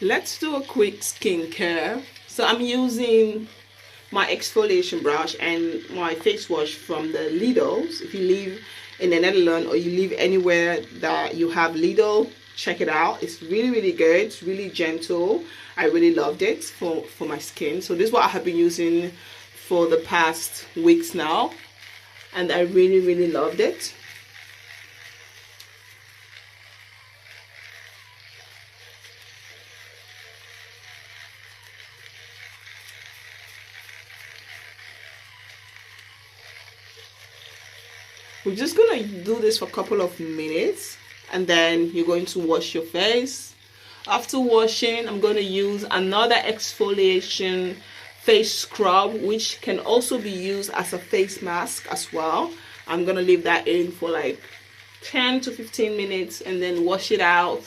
Let's do a quick skincare. So I'm using my exfoliation brush and my face wash from the Lidl's. If you live in the Netherlands or you live anywhere that you have Lidl, check it out. It's really good. It's really gentle. I really loved it for my skin. So this is what I have been using for the past weeks now, and I really loved it. We're just gonna do this for a couple of minutes, and then you're going to wash your face. After washing, I'm going to use another exfoliation face scrub, which can also be used as a face mask as well. I'm going to leave that in for like 10 to 15 minutes and then wash it out.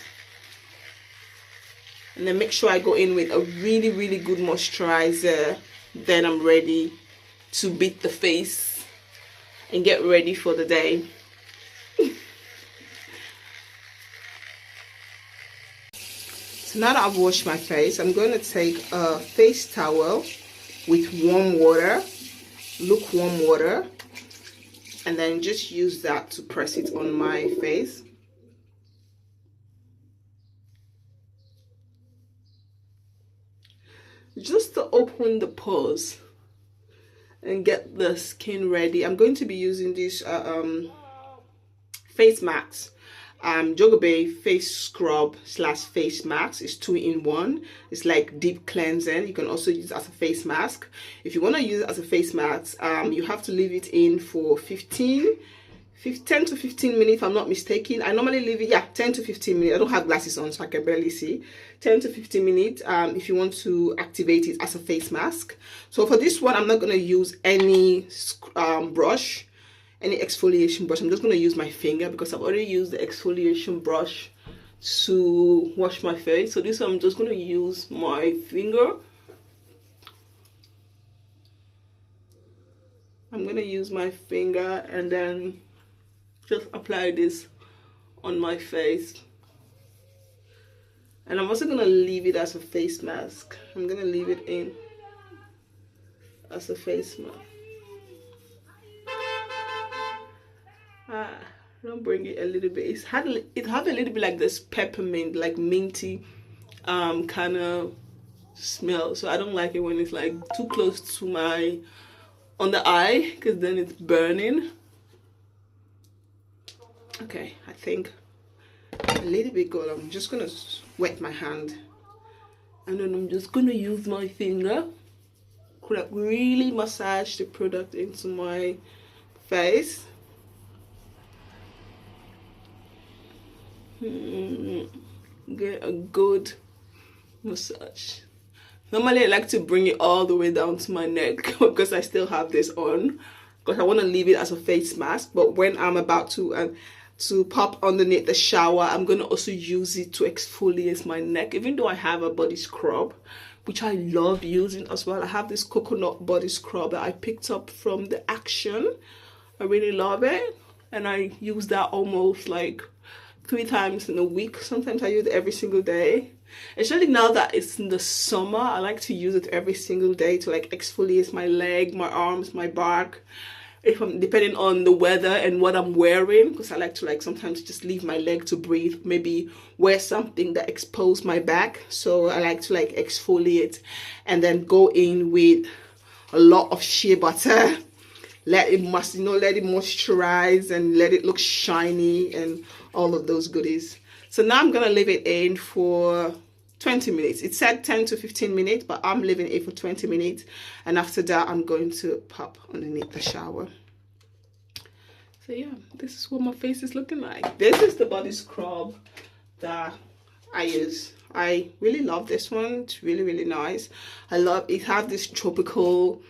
And then make sure I go in with a really good moisturizer. Then I'm ready to beat the face and get ready for the day. So now that I've washed my face, I'm going to take a face towel with warm water, lukewarm water, and then just use that to press it on my face. Just to open the pores and get the skin ready. I'm going to be using this face mask. Jogobe face scrub / face mask. Is 2-in-1. It's like deep cleansing. You can also use it as a face mask. If you want to use it as a face mask, you have to leave it in for 10 to 15 minutes if I'm not mistaken. I normally leave it 10 to 15 minutes. I don't have glasses on so I can barely see. 10 to 15 minutes if you want to activate it as a face mask. So for this one, I'm not going to use any brush, any exfoliation brush. I'm just going to use my finger because I've already used the exfoliation brush to wash my face. So this one I'm just going to use my finger. I'm going to use my finger and then just apply this on my face. And I'm also going to leave it as a face mask. I'm going to leave it in as a face mask. Don't bring it a little bit. It had a little bit like this peppermint, like minty kind of smell. So I don't like it when it's like too close to my on the eye, because then it's burning. Okay, I think a little bit good. I'm just gonna wet my hand, and then I'm just gonna use my finger to really massage the product into my face. Get a good massage. Normally I like to bring it all the way down to my neck because I still have this on, because I want to leave it as a face mask. But when I'm about to pop underneath the shower, I'm going to also use it to exfoliate my neck, even though I have a body scrub, which I love using as well. I have this coconut body scrub that I picked up from the Action. I really love it, and I use that almost like 3 times in a week. Sometimes I use it every single day. Especially now that it's in the summer, I like to use it every single day to like exfoliate my leg, my arms, my back. If I'm depending on the weather and what I'm wearing, because I like to like sometimes just leave my leg to breathe, maybe wear something that exposes my back. So I like to like exfoliate and then go in with a lot of shea butter. Let it moisturize and let it look shiny and all of those goodies. So now I'm gonna leave it in for 20 minutes. It said 10 to 15 minutes, but I'm leaving it for 20 minutes. And after that, I'm going to pop underneath the shower. So yeah, this is what my face is looking like. This is the body scrub that I use. I really love this one. It's really nice. I love it. Has this tropical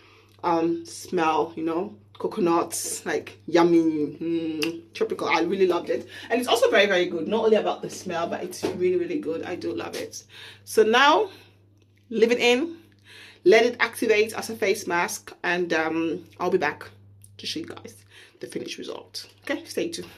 smell, you know, coconuts, like yummy, tropical. I really loved it, and it's also very good. Not only about the smell, but it's really good. I do love it. So now leave it in, let it activate as a face mask, and I'll be back to show you guys the finished result. Okay, stay tuned.